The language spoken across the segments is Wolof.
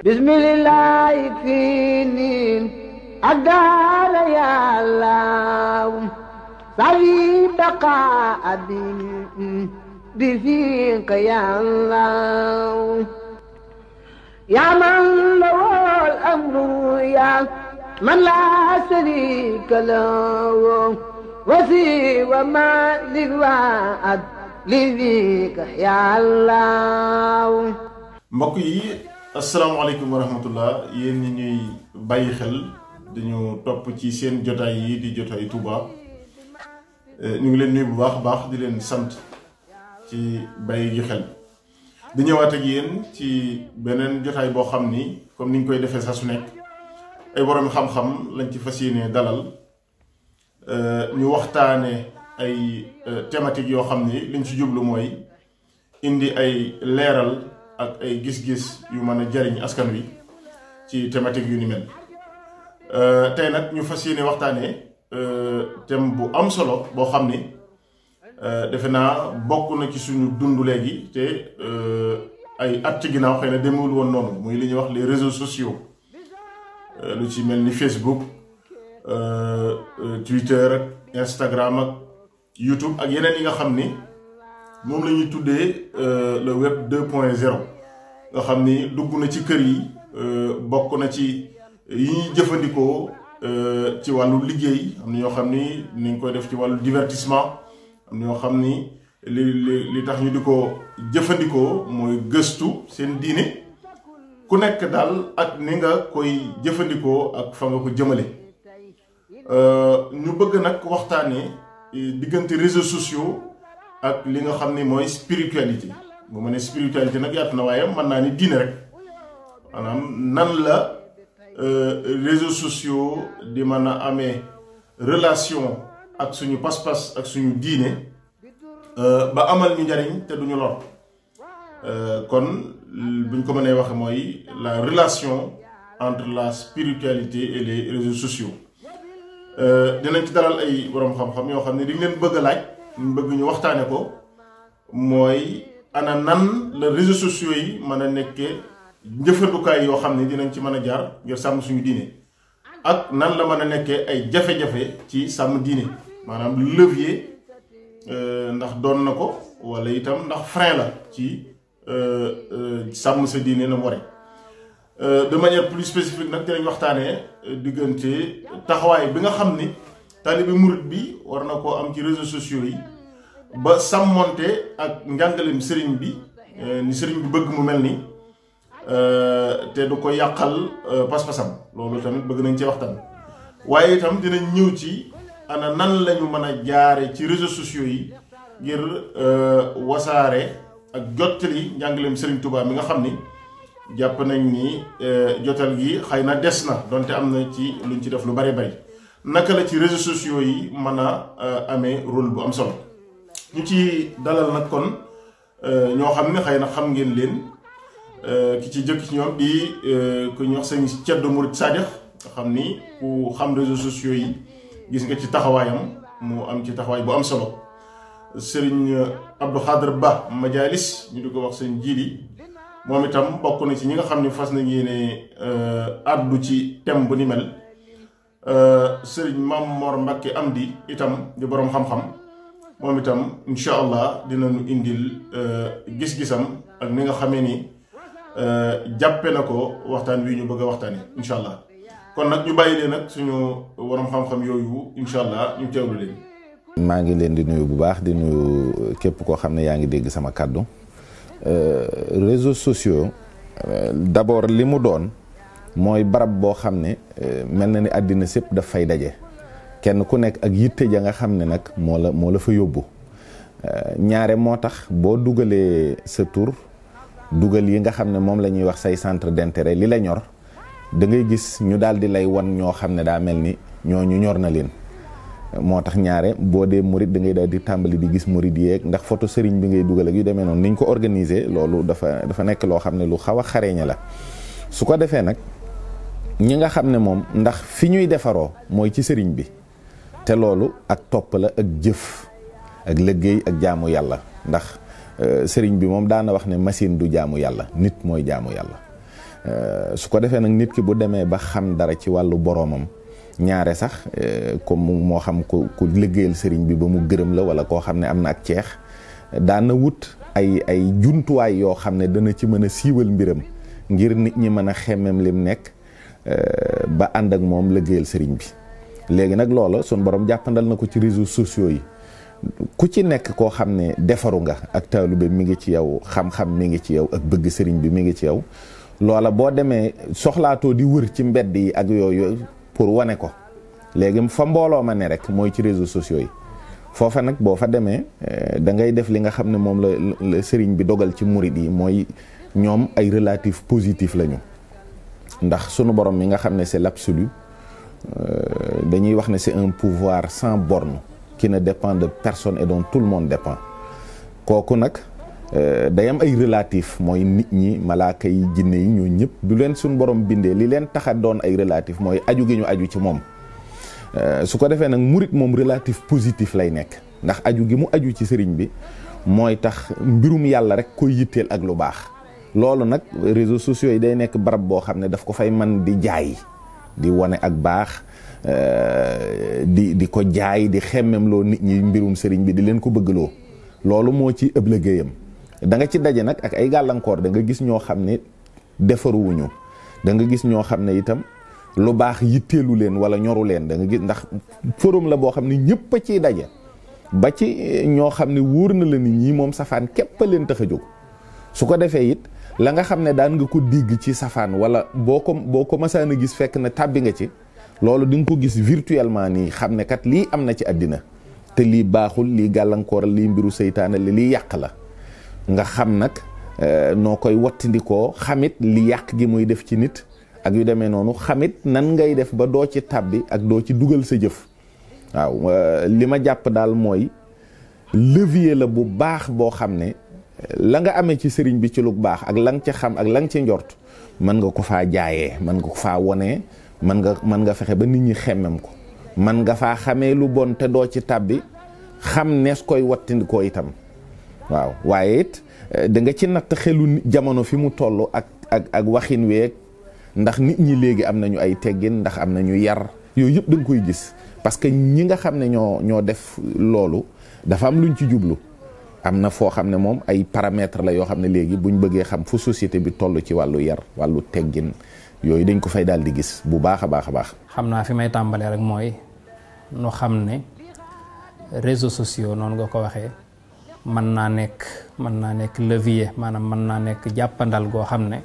bismillah fiinin addaal ya Allah sawi baqa abin bi fiika ya Allah ya man lawal amru ya man la sharika lahu wasi wa ma liwaat li fiika ya Allah. mbokk yi asalaamaaleykum wa rahmatullah, yéen ñi ñuy bàyyi xel dañu topp ci seen jotaay yi di jotaay Touba ñu ngi leen nuyu bu baax a baax di leen sant ci bàyyi gi xel di ñëwaat ak yéen ci beneen jotaay boo xam ni comme ni ñu koy defee saa su nekk ay borom xam-xam lañ ci fas yéene dalal ñu waxtaane ay thématiques yoo xam ni liñ ci jublu mooy indi ay leeral ak ay gis-gis yu mën a jariñ askan wi ci thématique yu ni mel tey nag ñu fas yéene waxtaanee thème bu am solo boo xam ni defe naa bokk na ci suñu dund léegi te ay at ci ginnaaw xëy na demul woon noonu muy li ñuy wax les réseaux sociaux lu ci mel ni Facebook Twitter ak Instagram ak YouTube ak yeneen yi nga xam ni moom la ñuy tuddee le web 2.0 nga xam ni dugg na ci kër yi bokk na ci yi ñuy jëfandikoo ci wàllu liggéey am na ñoo xam ni ni ñu koy def ci wàllu divertissement am na ñoo xam ni li tax ñu di ko jëfandikoo mooy gëstu seen diine ku nekk daal ak ni nga koy jëfandikoo ak fa nga ko jëmale ñu bëgg nag waxtaanee diggante réseaux sociaux ak li nga xam ni mooy spiritualité bu ma ne spiritualité nag yaatu na waaye mën naa ni diine rek maanaam nan la réseaux sociaux di mën a amee relation ak suñu pas-pas ak suñu diine ba amal ñu njariñ te duñu lor kon buñ ko mënee waxe mooy la relation entre la spiritualité et les réseaux sociaux dinañ ci dalal ay borom xam-xam yoo xam ne dañ leen bëgg a laaj ñu bëgg ñu waxtaane ko mooy ana nan la réseaux sociaux yi mën a nekkee njëfandukaay yoo xam ne dinañ ci mën a jaar ngir sàmm suñu diine ak nan la mën a nekkee ay jafe-jafe ci sàmm diine maanaam levier ndax doon na ko wala itam ndax frein la ci sàmm sa diine na mu waree de manière plus spécifique nag dinañ waxtaanee diggante taxawaay bi nga xam ni taalibe murit bi war na koo am ci réseaux sociaux yi ba sàmmonte ak njàngaleem sëriñ bi ni sëriñ bi bëgg mu mel ni te du ko yàqal pas-pasam loolu tamit bëgg nañ ci waxtaan waaye itam dinañ ñëw ci ana nan lañu mën a jaare ci réseaux sociaux yi ngir wasaare ak jottali njàngaleem sëriñ Touba mi nga xam ni jàpp nañ ni jotal gi xëy na des na donte am na ci luñ ci def lu bari bari naka la ci réseaux sociaux yi mën a amee rôle bu am solo ñu ci dalal nag kon ñoo xam ne xëy na xam ngeen leen ki ci jëkk ci ñoom di ku ñu wax sëñ Ceddo Murid Sadikh nga xam ni ku xam réseaux sociaux yi gis nga ci taxawaayam mu am ci taxawaay bu am solo sëriñ Abdou Khadr Ba Majalis ñu di ko wax sëñ Jili moom itam bokk na ci ñi nga xam ne fas nañ yéene àddu ci thème bu ni mel sëriñ Mam Mor Mbakke Amdi itam di boroom xam-xam moom itam incha allah dinañu indil gis-gisam ak ni nga xamee ni jàppe na ko waxtaan wi ñu bëgg a waxtaanee incha allah kon nag ñu bàyyi leen nag suñu boroom xam-xam yooyu incha allah ñu teewlu leen. maa ngi leen di nuyu bu baax di nuyu képp koo xam ne yaa ngi dégg sama kàddu réseaux sociaux d'abord li mu doon mooy barab boo xam ne mel na ni àddina sépp daf fay daje kenn ku nekk ak yitte ja nga xam ne nag moo la fa yóbbu ñaare moo tax boo dugalee sa tur dugal yi nga xam ne moom la ñuy wax say centre d'intérêt li la ñor da ngay gis ñu daal di lay wan ñoo xam ne daa mel ni ñooñu ñor na leen moo tax ñaare boo dee murit da ngay daal di tàmbali di gis murit yeeg ndax photo sëriñ bi ngay dugal ak yu demee noonu niñ ko organiser loolu dafa nekk loo xam ne lu xaw a xareeñe la su ko defee nag ñi nga xam ne moom ndax fi ñuy defaroo mooy ci sëriñ bi te loolu ak topp la ak jëf ak liggéey ak jaamu yàlla ndax sëriñ bi moom daana wax ne machine du jaamu yàlla nit mooy jaamu yàlla su ko defee nag nit ki bu demee ba xam dara ci wàllu boroomam ñaare sax comme moo xam ku liggéeyal sëriñ bi ba mu gërëm la wala koo xam ne am na ak ceex daana wut ay jumtuwaay yoo xam ne dana ci mën a siiwal mbiram ngir nit ñi mën a xemmem lim nekk ba ànd ak moom liggéeyal sëriñ bi. léegi nag loola sun borom jàppandal na ko ci réseaux sociaux yi ku ci nekk koo xam ne defaru nga ak taalube mi ngi ci yow, xam-xam mi ngi ci yow, ak bëgg sëriñ bi mi ngi ci yow, loola boo demee soxlaatoo di wër ci mbedd yi ak yooyu pour wane ko. léegi fa mbooloo ma ne rek mooy ci réseaux sociaux yi foofa nag boo fa demee da ngay def li nga xam ne moom la sëriñ bi dogal ci murid yi mooy ñoom ay relatif positif lañu. ndax sunu borom mi nga xam ne c'est l'absolu, dañuy wax ne c'est un pouvoir sans borne qui ne dépend de personne et dont tout le monde dépend. kooku nag day am ay relatif mooy nit ñi, malaaka yi, jinne yi, ñoo ñëpp du leen sunu borom bindee li leen taxa doon ay relatif mooy aju gi ñu aju ci moom. su ko defee nag murit moom relatif positif lay nekk ndax aju gi mu aju ci sëriñ bi mooy tax mbirum yàlla rek koy yitteel ak lu baax. loolu nag réseaux sociaux yi day nekk barab boo xam ne daf ko fay man di jaay, di wane ak baax, di ko jaay, di xemmem loo nit ñi mbirum sëriñ bi, di leen ko bëggloo. loolu moo ci ëpp liggéeyam. da nga ci daje nag ak ay gàllankoor, da nga gis ñoo xam ne defaruwuñu, da nga gis ñoo xam ne itam lu baax yitteelu leen wala ñoru leen. da nga gis ndax forum la boo xam ne ñëpp a ciy daje, ba ci ñoo xam ne wóor na la nit ñi moom safaan képp a leen tax a jóg. su ko defee it la nga xam ne daan nga ko dégg ci safaan wala boo ko masaan a gis fekk na tàbbi nga ci, loolu di nga ko gis virtuellement nii xam ne kat lii am na ci àddina te lii baaxul, lii gàllankooral, lii mbiru seytaane la, lii yàq la. nga xam nag noo koy wattindikoo, xamit li yàq gi muy def ci nit ak yu demee noonu, xamit nan ngay def ba doo ci tàbbi ak doo ci dugal sa jëf. waaw li ma jàpp daal mooy levier la bu baax boo xam ne la nga amee ci sëriñ bi ci lu baax ak la nga ca xam ak la nga ca njort mën nga ko faa jaayee, mën nga ko faa wonee, mën nga fexe ba nit ñi xemmem ko, mën nga faa xamee lu bon te doo ci tàbbi, xam nees koy wattindikoo itam. waaw waaye it da nga ci natt xelu jamono fi mu toll ak waxin weeg, ndax nit ñi léegi am nañu ay teggin, ndax am nañu yar, yooyu yëpp da nga koy gis. parce que ñi nga xam ne ñoo def loolu dafa am luñ ci jublu. am na foo xam ne moom ay paramètres la yoo xam ne léegi buñ bëggee xam fu société bi toll ci wàllu yar, wàllu teggin, yooyu dañ ko fay daal di gis bu baax a baax a baax. xam naa fi may tàmbalee rek mooy nu xam ne réseaux sociaux noonu nga ko waxee mën naa nekk levier, maanaam mën naa nekk jàppandal goo xam ne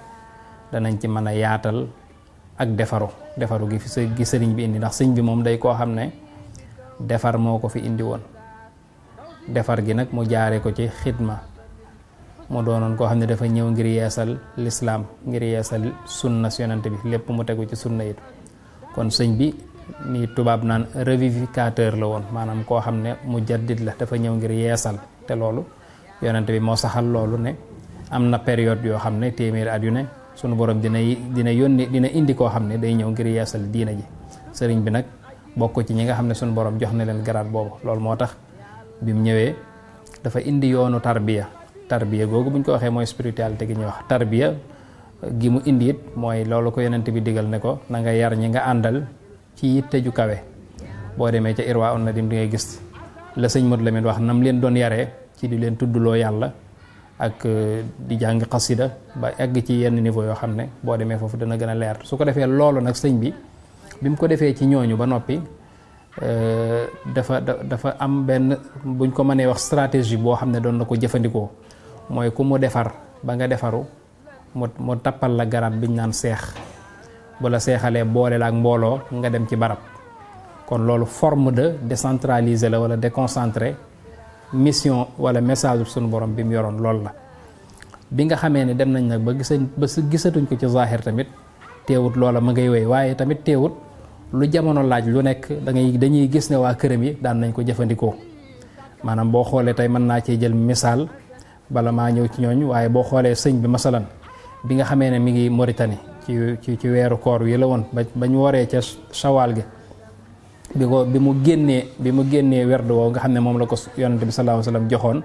danañ ci mën a yaatal ak defaru gi fi sëriñ bi indi. ndax sëñ bi moom day koo xam ne defar moo ko fi indi woon. defar gi nag mu jaare ko ci xidma, mu doonoon koo xam ne dafa ñëw ngir yeesal lislaam, ngir yeesal sunna yonent bi, lépp mu tegu ci sunna it. kon sëñ bi ni tubaab naan revivificateur la woon, maanaam koo xam ne mujaddid la, dafa ñëw ngir yeesal. te loolu yonent bi moo saxal loolu ne am na période yoo xam ne téeméeri at yu ne sunu borom dina indi koo xam ne day ñëw ngir yeesal diina ji. sëriñ bi nag bokk ci ñi nga xam ne sunu borom jox na leen garaat boobu. loolu moo tax bi mu ñëwee dafa indi yoonu tarbiya googu buñ ko waxee mooy spiritualité gi ñuy wax. tarbiya gi mu indi it mooy loolu ko yonent bi digal ne ko na nga yar ñi nga àndal ci yitte ju kawe. boo demee ca Irwa on Nadim di ngay gis la sëñ Modou Lamine wax nam leen doon yaree ci di leen tuddloo yàlla ak di jàng xasida ba egg ci yenn niveau yoo xam ne boo demee foofu dana gën a leer. su ko defee loolu nag sëñ bi mu ko defee ci ñooñu ba noppi dafa am benn buñ ko mënee wax stratégie boo xam ne doon na ko jëfandikoo. mooy ku mu defar ba nga defaru mu tappal la garaat biñ naan seex. bu la seexalee boole la ak mbooloo nga dem ci barab. kon loolu forme de décentraliser la wala déconcentré mission wala message suñu borom bi mu yoroon loolu la. bi nga xamee ne dem nañ nag ba gisatuñ ko ci zahir tamit teewut loola ma ngay wéy, waaye tamit teewut lu jamono laaj lu nekk dañuy gis ne waa këram yi daan nañ ko jëfandikoo. maanaam boo xoolee tey mën naa cee jël misaal bala maa ñëw ci ñooñ, waaye boo xoolee sëñ bi masalan bi nga xamee ne mi ngi Mauritanie ci weeru koor wi la woon bañ waree ca Shawal gi bi mu génnee werd woo nga xam ne moom la ko yonent bi sallallahu alayhi wasallam joxoon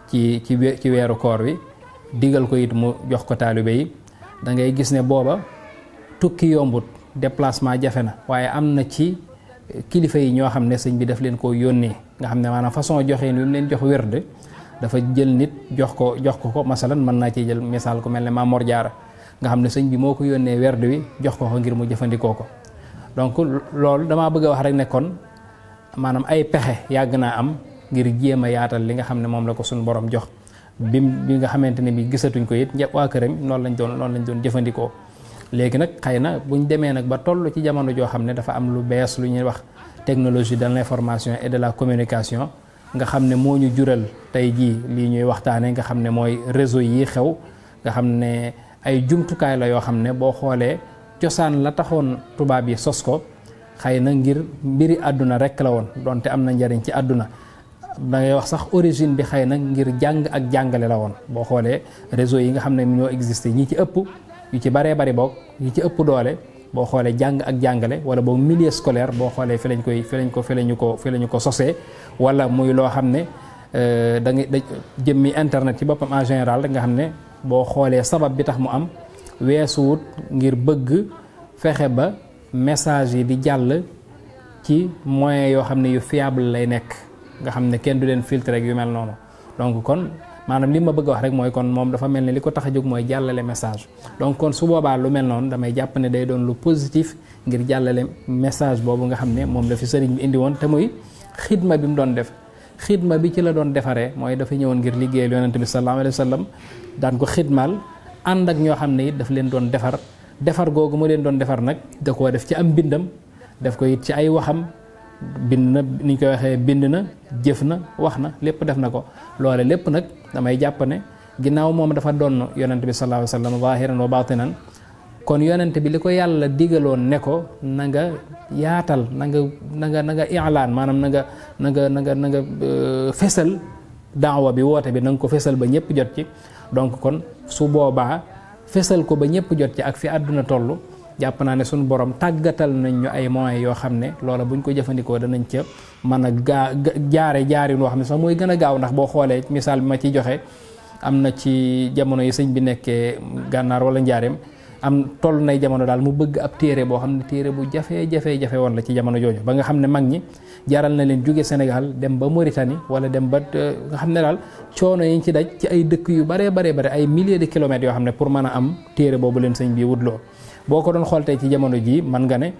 ci weeru koor wi, digal ko it mu jox ko taalibe yi. da ngay gis ne booba tukki yombut déplacement jafe na waaye am na ci kilifa yi ñoo xam ne sëñ bi daf leen koo yónnee nga xam ne maanaam façon joxe ni mu leen jox wérd dafa jël nit jox ko masalan mën naa ci jël misaal ku mel ne Maam Mor Jaara nga xam ne sëñ bi moo ko yónnee wérd wi jox ko ngir mu jëfandikoo ko. donc loolu damaa bëgg a wax rek ne kon maanaam ay pexe yàgg naa am ngir jéem a yaatal li nga xam ne moom la ko suñu borom jox bi nga xamante ne bi gisatuñ ko it waa këram noonu lañ doon jëfandikoo. léegi nag xëy na buñ demee nag ba toll ci jamono joo xam ne dafa am lu bees lu ñuy wax technologie de l'information et de la communication nga xam ne moo ñu jural tey jii lii ñuy waxtaanee nga xam ne mooy réseau yi xew nga xam ne ay jumtukaay la yoo xam ne boo xoolee cosaan la taxoon tubaab yi sos ko xëy na ngir mbiri àdduna rekk la woon donte am na njariñ ci àdduna da ngay wax sax origine bi xëy na ngir jàng ak jàngale la woon boo xoolee réseau yi nga xam ne ñoo existé ñi ci ëpp yu ci baree bari boog yi ci ëpp doole boo xoolee jàng ak jàngale wala boog milieu scolaire boo xoolee fi lañu ko sosee wala muy loo xam ne da jëmmi internet ci boppam en général nga xam ne boo xoolee sabab bi tax mu am weesuwut ngir bëgg fexe ba message yi di jàll ci moyens yoo xam ne yu fiable lay nekk nga xam ne kenn du leen filtre rek yu mel noonu donc kon maanaam li ma bëgg a wax rek mooy kon moom dafa mel ne li ko tax a jóg mooy jàllale message donc kon su boobaa lu mel noonu damay jàpp ne day doon lu positif ngir jàllale message boobu nga xam ne moom la fi sëriñ bi indi woon te muy xidma bi mu doon def xidma bi ci la doon defaree mooy dafa ñëwoon ngir liggéeyal yonent bi sallallahu alayhi wa sallam daan ko xidmaal ànd ak ñoo xam ne it daf leen doon defar googu mu leen doon defar nag da koo def ci am bindam def ko it ci ay waxam bind na ni ñu koy waxee bind na jëf na wax na lépp def na ko loole lépp nag damay jàpp ne ginnaaw moom dafa doon yonent bi sallallahu alayhi wa sallam zahiran wa batinan kon yonent bi li ko yàlla digaloon ne ko na nga yaatal na nga i'laan maanaam na nga fesal daawa bi woote bi na nga ko fesal ba ñëpp jot ci donc kon su boobaa fesal ko ba ñëpp jot ci ak fi àdduna toll jàpp naa ne suñu borom tàggatal nañ ñu ay moyens yoo xam ne loola buñ ko jëfandikoo danañ ca mën a jaarin woo xam ne sax mooy gën a gaaw ndax boo xoolee misaal bi ma ciy joxe am na ci jamono yi sëñ bi nekkee gànnaar wala njaareem am toll nay jamono daal mu bëgg ab téere boo xam ne téere bu jafe woon la ci jamono jooju ba nga xam ne mag ñi jaral na leen jóge Sénégal dem ba Mauritanie wala dem ba nga xam ne daal coono yi ñu ci daj ci ay dëkk yu bare ay milliers de kilomètres yoo xam ne pour mën a am téere boobu leen sëñ bi wutloo boo ko doon xool tey ci jamono jii man nga ne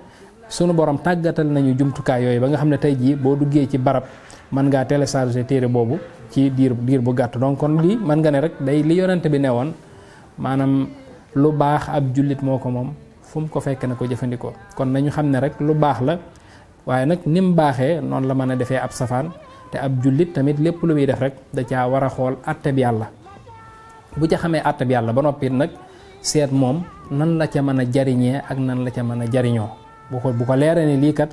sunu borom tàggatal nañu jumtukaay yooyu ba nga xam ne tey jii boo duggee ci barab mën ngaa télécharger téere boobu ci diir bu gàtt donc kon lii mën nga ne rek day li yonente bi ne woon maanaam lu baax ab jullit moo ko moom fu mu ko fekk na ko jëfandikoo kon nañu xam ne rek lu baax la waaye nag ni mu baaxee noonu la mën a defee ab safaan te ab jullit tamit lépp lu muy def rek da caa war a xool atteb yàlla bu ca xamee atteb yàlla ba noppi nag seet moom nan la ca mën a jariñee ak nan la ca mën a jariñoo bu ko leeree ne lii kat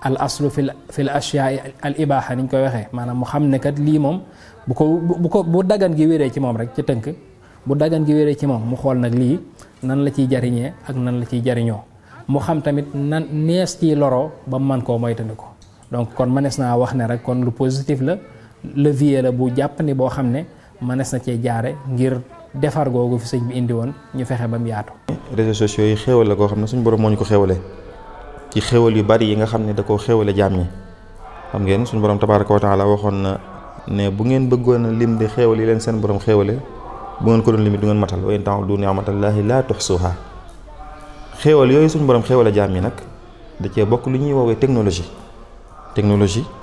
al aslu fil ashyaa al ibaaha ni ñu koy waxee maanaam mu xam ne kat lii moom bu dagan gi wéree ci moom rek ci tënk bu dagan gi wéree ci moom mu xool nag lii nan la ciy jariñee ak nan la ciy jariñoo mu xam tamit nan nees ciy loroo ba man koo moytandiku donc kon mënees naa wax ne rek kon lu positif la levier la bu jàpp ni boo xam ne mënees na cee jaare ngir defar googu fi sëñ bi indi woon ñu fexe ba mu yaatu. réseaux sociaux yi xéewal la koo xam ne suñu borom moo ñu ko xéewale ci xéewal yu bari yi nga xam ne da koo xéewale jaam ñi xam ngeen suñu borom tabaaraka wa taala waxoon na ne bu ngeen bëggoon a lim di xéewal yi leen seen borom xéewale bu ngeen ko doon limit du ngeen matal wa in ta'uddu ni'matallahi la tuhsuha xéewal yooyu suñu borom xéewale jaam ñi nag da cee bokk lu ñuy woowee technologie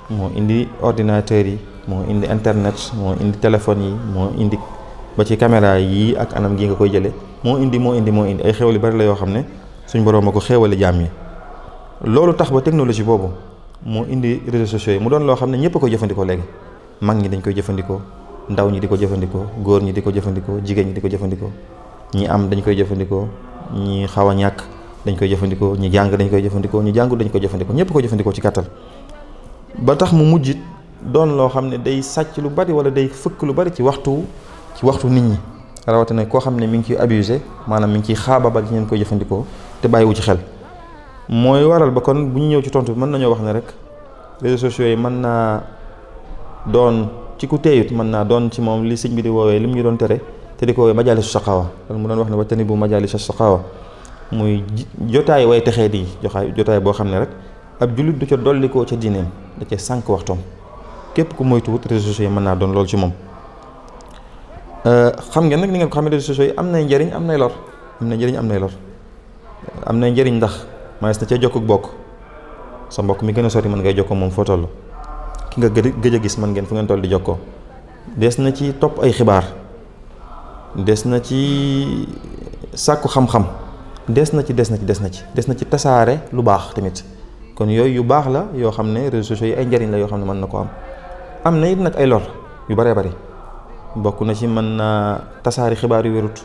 moo indi ordinateurs yi moo indi internet moo indi téléphones yi moo indi ba ci caméra yi ak anam gi nga koy jële moo indi ay xéewal yu bari la yoo xam ne suñ borom a ko xéewale jaam yi loolu tax ba technologie boobu moo indi réseaux sociaux yi mu doon loo xam ne ñëpp a koy jëfandikoo léegi mag ñi dañ koy jëfandikoo ndaw ñi di ko jëfandikoo góor ñi di ko jëfandikoo jigéen ñi di ko jëfandikoo ñi am dañ koy jëfandikoo ñi xaw a ñàkk dañ koy jëfandikoo ñi jàng dañ koy jëfandikoo ñi jàngul dañ koy jëfandikoo ñëpp ko jëfandikoo ci kàttal ba tax mu mujjit doon loo xam ne day sàcc lu bari wala day fëkk lu bari ci waxtu nit ñi rawatina koo xam ne mi ngi ciy abusé maanaam mi ngi ciy xaababal ci ñeen koy jëfandikoo te bàyyiwu ci xel mooy waral ba kon bu ñu ñëw ci tontu bi mën nañoo wax ne rek réseaux sociaux yi mën naa doon ci ku teeyut mën naa doon ci moom li sëñ bi di woowee li mu ñu doon tere te di ko majaalisu shaqaawa loolu mu doon wax ne wa tanibu majaalisu shaqaawa muy jotaay way texee di jotaay boo xam ne rek ab jullit du ca dollikoo ca diineem da ca sànq waxtoom képp ku moytuwut réseaux sociaux yi mën naa doon loolu ci moom. xam ngeen nag ni ngeen ko xam ne réseaux sociaux yi am nay njëriñ am nay lor am na njëriñ am nay lor am nay njëriñ ndax manees na cee jokk bokk sa mbokk mi gën a sori mën ngay jokkoo moom foo toll ki nga gëj a gis mën ngeen fu ngeen toll di jokkoo des na ci topp ay xibaar des na ci sàkku xam-xam des na ci tasaare lu baax tamit kon yooyu yu baax la yoo xam ne réseaux sociaux yi ay njëriñ la yoo xam ne mën na ko am na it nag ay lor yu baree bari bokk na ci mën naa tasaari xibaar yu wérut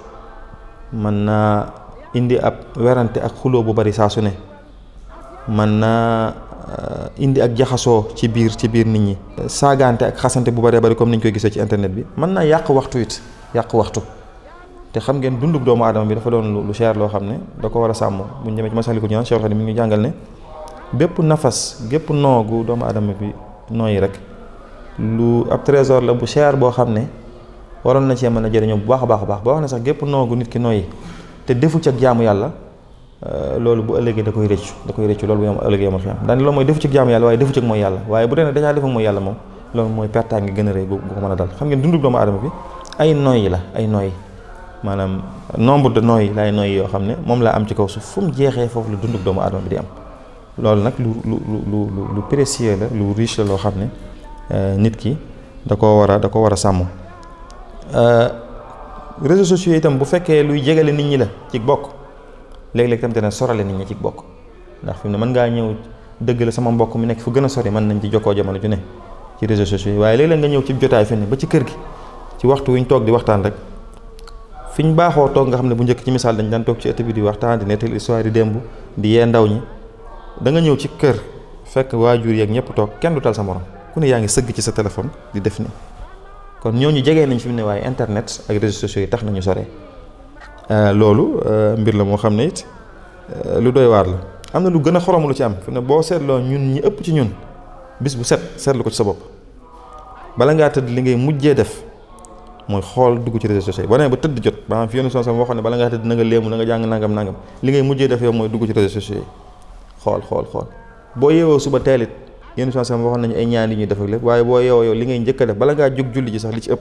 mën naa indi ab werante ak xuloo bu bari saa su ne mën naa indi ak jaxasoo ci biir nit ñi saagaante ak xasante bu baree bari comme niñ koy gisee ci internet bi mën naa yàq waxtu te xam ngeen dundub doomu aadama bi dafa doon lu cher loo xam ne da ko war a sàmm bu ñu demee ci Masaalikul Jinaan Cheikh Xadim mi ngi jàngal ne bépp nafas gépp noogu doomu aadama bi nooyi rek lu ab trésor la bu cher boo xam ne waroon na cee mën a jëriñoo bu baax a baax boo wax ne sax gépp noogu nit ki nooyi te defu ci ak jaamu yàlla loolu bu ëllëgee da koy rëccu loolu bu yom ëllëgee yomal xiyam daani loolu mooy defu ci ak jaamu yàlla waaye defu ci ak mooy yàlla waaye bu dee ne dañaa def ak mooy yàlla moom loolu mooy pertaa ngi gën a rëy bu ko mën a dal xam ngeen dundub doomu aadama bi ay nooyi la ay nooyi maanaam nombre de nooyi laay nooyi yoo xam ne moom laa am ci kaw suuf fu mu jeexee foofu la dundub doomu aadama bi di am loolu nag lu précieux la lu riche la loo xam ne nit ki da ko war a sàmm. Réseaux sociaux itam bu fekkee luy jegale nit ñi la ci bokk léeg-léeg tam dana sorale nit ñi ci bokk ndax fi mu ne mën ngaa ñëw dëgg la sama mbokk mi nekk fu gën a sori mën nañ ci jokkoo jamono ju ne ci réseaux sociaux yi waaye léeg-léeg nga ñëw ci jotaay fi ne ba ci kër gi ci waxtu wi ñu toog di waxtaan rek fi ñu baaxoo toog nga xam ne bu njëkk ci misaal dañ daan toog ci ëtt bi di waxtaan di nettali histoire yi démb di yee ndaw ñi da nga ñëw ci kër fekk waajur yeeg ñëpp toog kenn du tal sa morom ku ne yaa ngi sëgg ci sa téléphone di def ni kon ñooñu jegee nañ fi mu ne waaye internet ak réseaux sociaux yi tax nañu sore loolu mbir la moo xam ne it lu doy waar la am na lu gën a xorom lu ci am fi ne boo seetloo ñun ñi ëpp ci ñun bis bu set seetlu ko ci sa bopp bala ngaa tëdd li ngay mujjee def mooy xool dugg ci réseaux sociaux yi boo nee ba tëdd jot maanaam fi yenn son waxoon ne bala ngaa tëdd na nga léemu na nga jàng nangam li ngay mujjee def yow mooy dugg ci réseaux sociaux yi xool boo yeewoo suba teelit yenn son waxoon nañu ay ñaan yi ñuy def ak lépp waaye boo yeewoo yow li ngay njëkk a def bala ngaa jóg julli ji sax li ci ëpp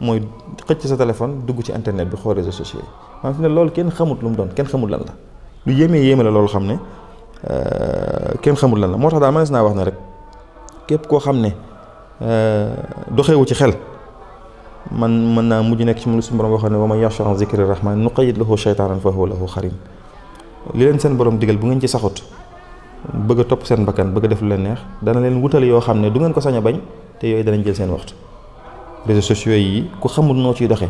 mooy xëcc sa téléphone dugg ci internet bi xool réseaux sociaux yi maanaam fi ne loolu kenn xamut lu mu doon kenn xamut lan la lu yéeme la loolu xam ne kenn xamut lan la moo tax daal mënees naa wax ne rek képp koo xam ne doxewu ci xel mën naa mujj nekk ci mu suñu borom waxoon ne wa man yaxsha an zikri rahman nuqayyid lahu shaytaanan fa huwa lahu qarin li leen seen borom digal bu ngeen ci saxut bëgg a topp seen bakkan bëgg a def lu leen neex dana leen wutal yoo xam ne du ngeen ko sañ a bañ te yooyu danañ jël seen waxtu réseaux sociaux yi ku xamul noo ciy doxee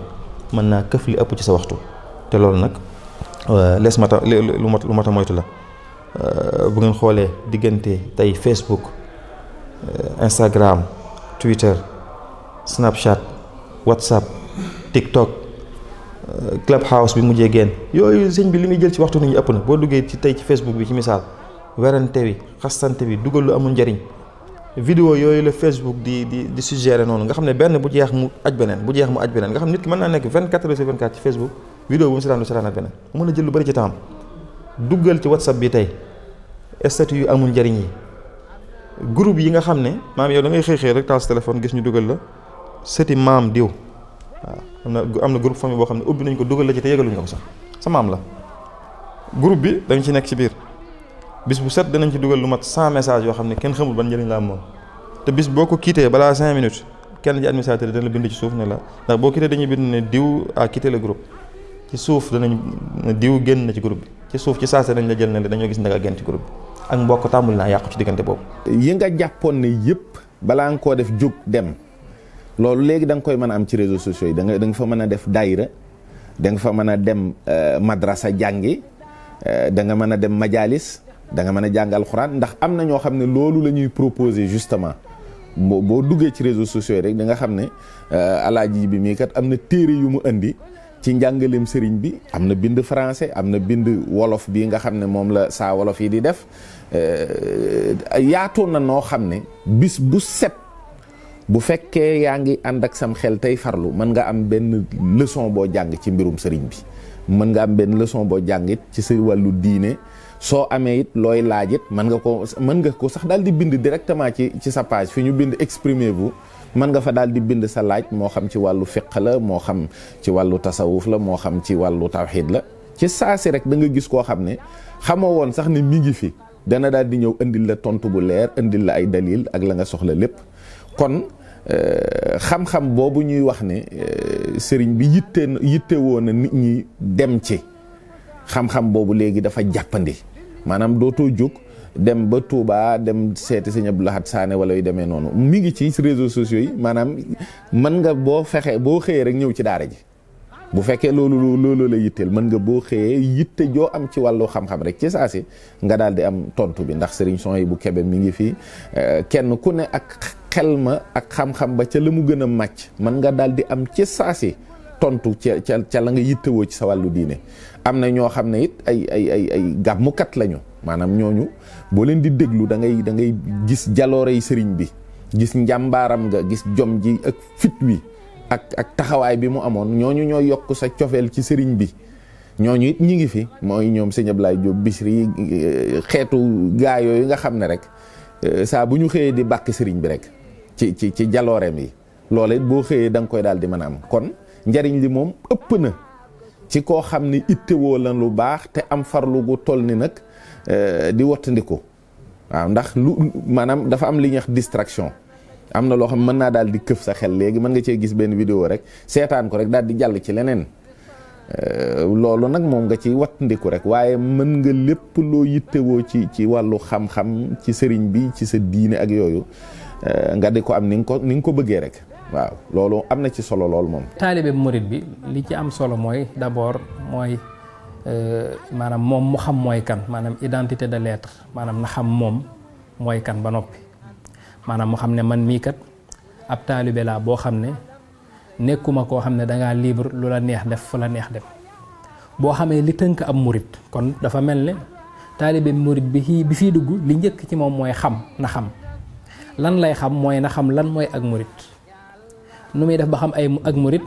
mën naa këf li ëpp ci sa waxtu te loolu nag lu mat a moytu la bu ngeen xoolee diggante tey Facebook Instagram Twitter Snapchat WhatsApp TikTok Clubhouse bi mujjee génn yooyu sëñ bi li muy jël ci waxtu nit ñi ëpp na boo duggee ci tey ci Facebook bi ci misaal werante bi xastante bi dugal lu amul njariñ vidéo yooyu la Facebook di suggéré noonu nga xam ne benn bu jeex mu aj beneen nga xam nit ki mën naa nekk 24 heures sur 24 ci Facebook vidéo bu mu seetaan lu seetaanaat beneen mu mën a jël lu bari ci temps duggal ci WhatsApp bi tey statut yu amul njariñ yi groupe yi nga xam ne maam yow da ngay xëy rek taal sa téléphone gis ñu dugal la sëti maam diw waaw am na groupe famille boo xam ne ubbi nañ ko dugal la ci te yëgaluñ ko sax sa maam la groupe bi dañ ci nekk ci biir bis bu set danañ ci dugal lu mat 100 messages yoo xam ne kenn xamul ban njëriñ la am moom te bis boo ko quitté balaa 5 minutes kenn ci administrateur dana la bind ci suuf ne la ndax boo quitté dañuy bind ne diw a quitté le groupe ci suuf danañ diw génn na ci groupe bi ci suuf ci saase dañ la jël ne la dañoo gis nga génn ci groupe bi ak mbokk tàmbali naa yàqu ci diggante boobu. yi nga jàppoon ne yëpp balaa nga koo def jóg dem loolu léegi da nga koy mën a am ci réseaux sociaux yi da nga fa mën a def daayira da nga fa mën a dem madrasa jàngi da nga mën a dem majalis da nga mën a jàng alxuraan ndax am na ñoo xam ne loolu la ñuy proposer justement boo duggee ci réseaux sociaux yi rek da nga xam ne alaaji bi mii kat am na téere yu mu indi ci njàngaleem sëriñ bi am na bind français am na bind wolof bii nga xam ne moom la saa wolof yi di def yaatoon na noo xam ne bis bu set bu fekkee yaa ngi ànd ak sam xel tey farlu mën nga am benn leçon boo jàng ci mbirum sëriñ bi, mën nga am benn leçon boo jàngit ci sa wàllu diine. soo amee it looy laaj it mën nga ko sax daal di bind directement ci sa page fi ñu bind exprimez-vous, mën nga fa daal di bind sa laaj, moo xam ci wàllu fiqh la, moo xam ci wàllu tasawuf la, moo xam ci wàllu tawxiid la. ci saa si rek da nga gis koo xam ne xamoo woon sax ne mi ngi fi, dana daal di ñëw indil la tontu bu leer, indil la ay dalil ak la nga soxla lépp. kon xam-xam boobu ñuy wax ne sëriñ bi yitte woon na nit ñi dem ci xam-xam boobu léegi dafa jàppandi, maanaam dootoo jóg dem ba Touba dem seeti sëñ Abdou Lahad Sané wala yu demee noonu. mi ngi ci réseaux sociaux yi, maanaam mën nga boo xëyee rek ñëw ci daara ji. bu fekkee loolu la yitteel, mën nga boo xëyee yitte joo am ci wàllu xam-xam rek ci saa si nga daal di am tontu bi, ndax sëriñ Souhaïbou Kébé mi ngi fii. kenn ku ne ak xel ma ak xam-xam ba ca la mu gën a màcc mën nga daal di am ci saa si tontu ca la nga yittewoo ci sa wàllu diine. am na ñoo xam ne it ay gàmmukat lañu, maanaam ñooñu boo leen di déglu da ngay gis jaloorey sëriñ bi, gis njàmbaaram nga, gis jom ji ak fit wi ak taxawaay bi mu amoon. ñooñu ñoo yokk sa cofeel ci sëriñ bi. ñooñu it ñi ngi fi, mooy ñoom sëñ Ablaye Diop Bichri, xeetu gaa yooyu nga xam ne rek saa bu ñu xëyee di bàkk sëriñ bi rek ci jalooreem yi. loola it boo xëyee da nga koy daal di mën a am. kon njariñ li moom ëpp na ci koo xam ne ittewoo la lu baax te am farlu gu toll ni nag di wattandiku. waaw ndax maanaam dafa am li ñuy wax distraction. am na loo xam mën naa daal di këf sa xel léegi, mën nga cee gis benn vidéo rek seetaan ko rek daal di jàll ci leneen. loolu nag moom nga ci wattandiku rek, waaye mën nga lépp loo yittewoo ci wàllu xam-xam ci sëriñ bi, ci sa diine ak yooyu, nga di ko am ni nga ko bëggee rek. waaw loolu am na ci solo lool moom. taalibe murid bi li ci am solo mooy d'abord mooy maanaam moom mu xam mooy kan, maanaam identité de l'être, maanaam na xam moom mooy kan ba noppi. maanaam mu xam ne man mii kat ab taalibe laa boo xam ne nekkuma koo xam ne dangaa libre lu la neex def fu la neex dem. boo xamee li tënk ab murid, kon dafa mel ne taalibe murid bi fiy dugg li njëkk ci moom mooy xam na xam lan lay xam, mooy na xam lan mooy ak murid. nu muy def ba xam ak murid,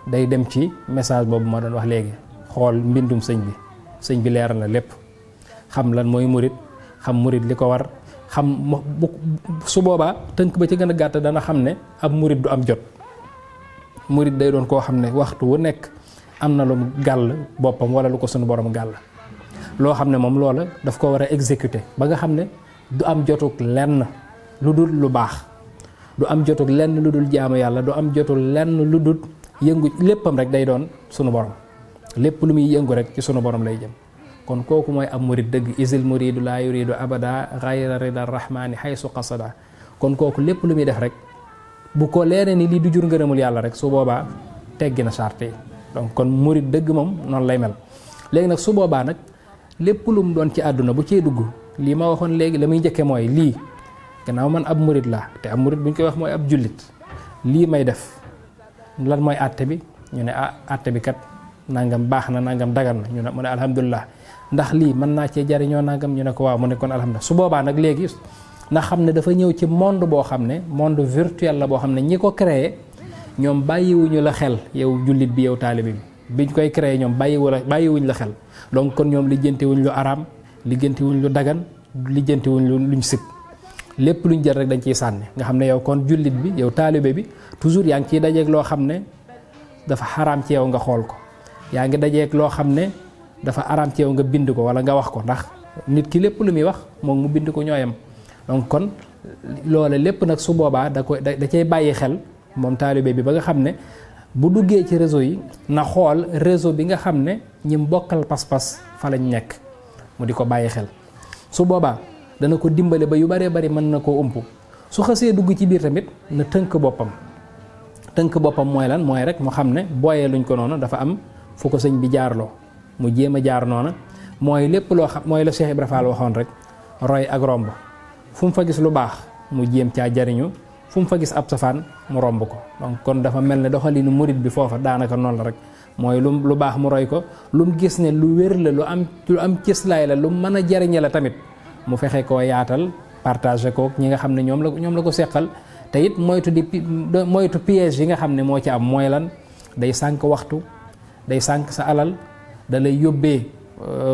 day dem ci message boobu ma doon wax léegi, xool mbindum sëñ bi leeral na lépp, xam lan mooy murid, xam murid li ko war, xam su boobaa tënk ba ci gën a gàtt dana xam ne ab murid du am jot. murid day doon koo xam ne waxtu wu nekk am na lu mu gàll boppam wala lu ko sunu borom gàll, loo xam ne moom loola daf ko war a exécuter ba nga xam ne du am jotug lenn lu dul lu baax, du am jotug lenn lu dul jaamu yàlla, du am jotul lenn lu dul yëngu, léppam rek day doon sunu borom. lépp lu muy yëngu rek ci sunu borom lay jëm. kon kooku mooy ab murid dëgg. isil muridu laa yuridu abada ghayra rida rahmani haysu qasada. kon kooku lépp lu muy def rek bu ko leeree ni lii du jur ngërëmul yàlla rek su boobaa teggi na charte yi. donc kon murid dëgg moom noonu lay mel. léegi nag su boobaa nag lépp lu mu doon ci àdduna bu cee dugg, lii ma waxoon léegi la muy njëkke mooy lii gannaaw man ab murid laa, te ab murid bu ñu koy wax mooy ab jullit, lii may def lan mooy àtte bi? ñu ne àtte bi kat nangam baax na, nangam dagan na, ñu ne mu ne alhamdulilah. ndax lii mën naa cee jariñoo nangam, ñu ne ko waaw, mu ne kon alhamdulilah. su boobaa nag léegi ndax xam ne dafa ñëw ci monde boo xam ne monde virtuel la boo xam ne ñi ko créé ñoom bàyyiwuñu la xel, yow jullit bi, yow taalibe bi biñ koy créé ñoom bàyyiwuñ la xel. donc kon ñoom lijjantiwuñ lu araam, lijjantiwuñ lu dagan, lijjantiwuñ luñ sib, lépp luñ jël rek dañ ciy sànni. nga xam ne yow kon jullit bi, yow taalibe bi, toujours yaa ngi ciy dajeeg loo xam ne dafa xaraam ci yow nga xool ko, yaa ngi dajeeg loo xam ne dafa araam ci yow nga bind ko wala nga wax ko, ndax nit ki lépp lu muy wax moom mu bind ko ñooyam. donc kon loola lépp nag su boobaa da cay bàyyi xel moom taalibe bi ba nga xam ne bu duggee ci réseau yi na xool réseau bi nga xam ne ñi bokkal pas-pas fa lañ nekk, mu di ko bàyyi xel. su boobaa dana ko dimbale ba yu baree bari mën na koo ump. su xasee dugg ci biir tamit na tënk boppam. tënk boppam mooy lan? mooy rek mu xam ne booyee luñ ko noonu, dafa am fu ko sëñ bi jaarloo mu jéem a jaar noona. mooy lépp loo xam, mooy la Cheikh Ibra Fall waxoon rek, roy ak romb. fu mu fa gis lu baax mu jéem caa jariñu, fu mu fa gis ab safaan mu romb ko. donc kon dafa mel ne doxalinu murit bi foofa daanaka noonu la rek, mooy lu baax mu roy ko, lu mu gis ne lu wér la, lu am cëslaay la, lu mën a jariñe la tamit mu fexe koo yaatal, partagé ko ñi nga xam ne ñoom la ko seqal, te it moytu piège yi nga xam ne moo ci am mooy lan day sànq waxtu day sànq sa alal da lay yóbbee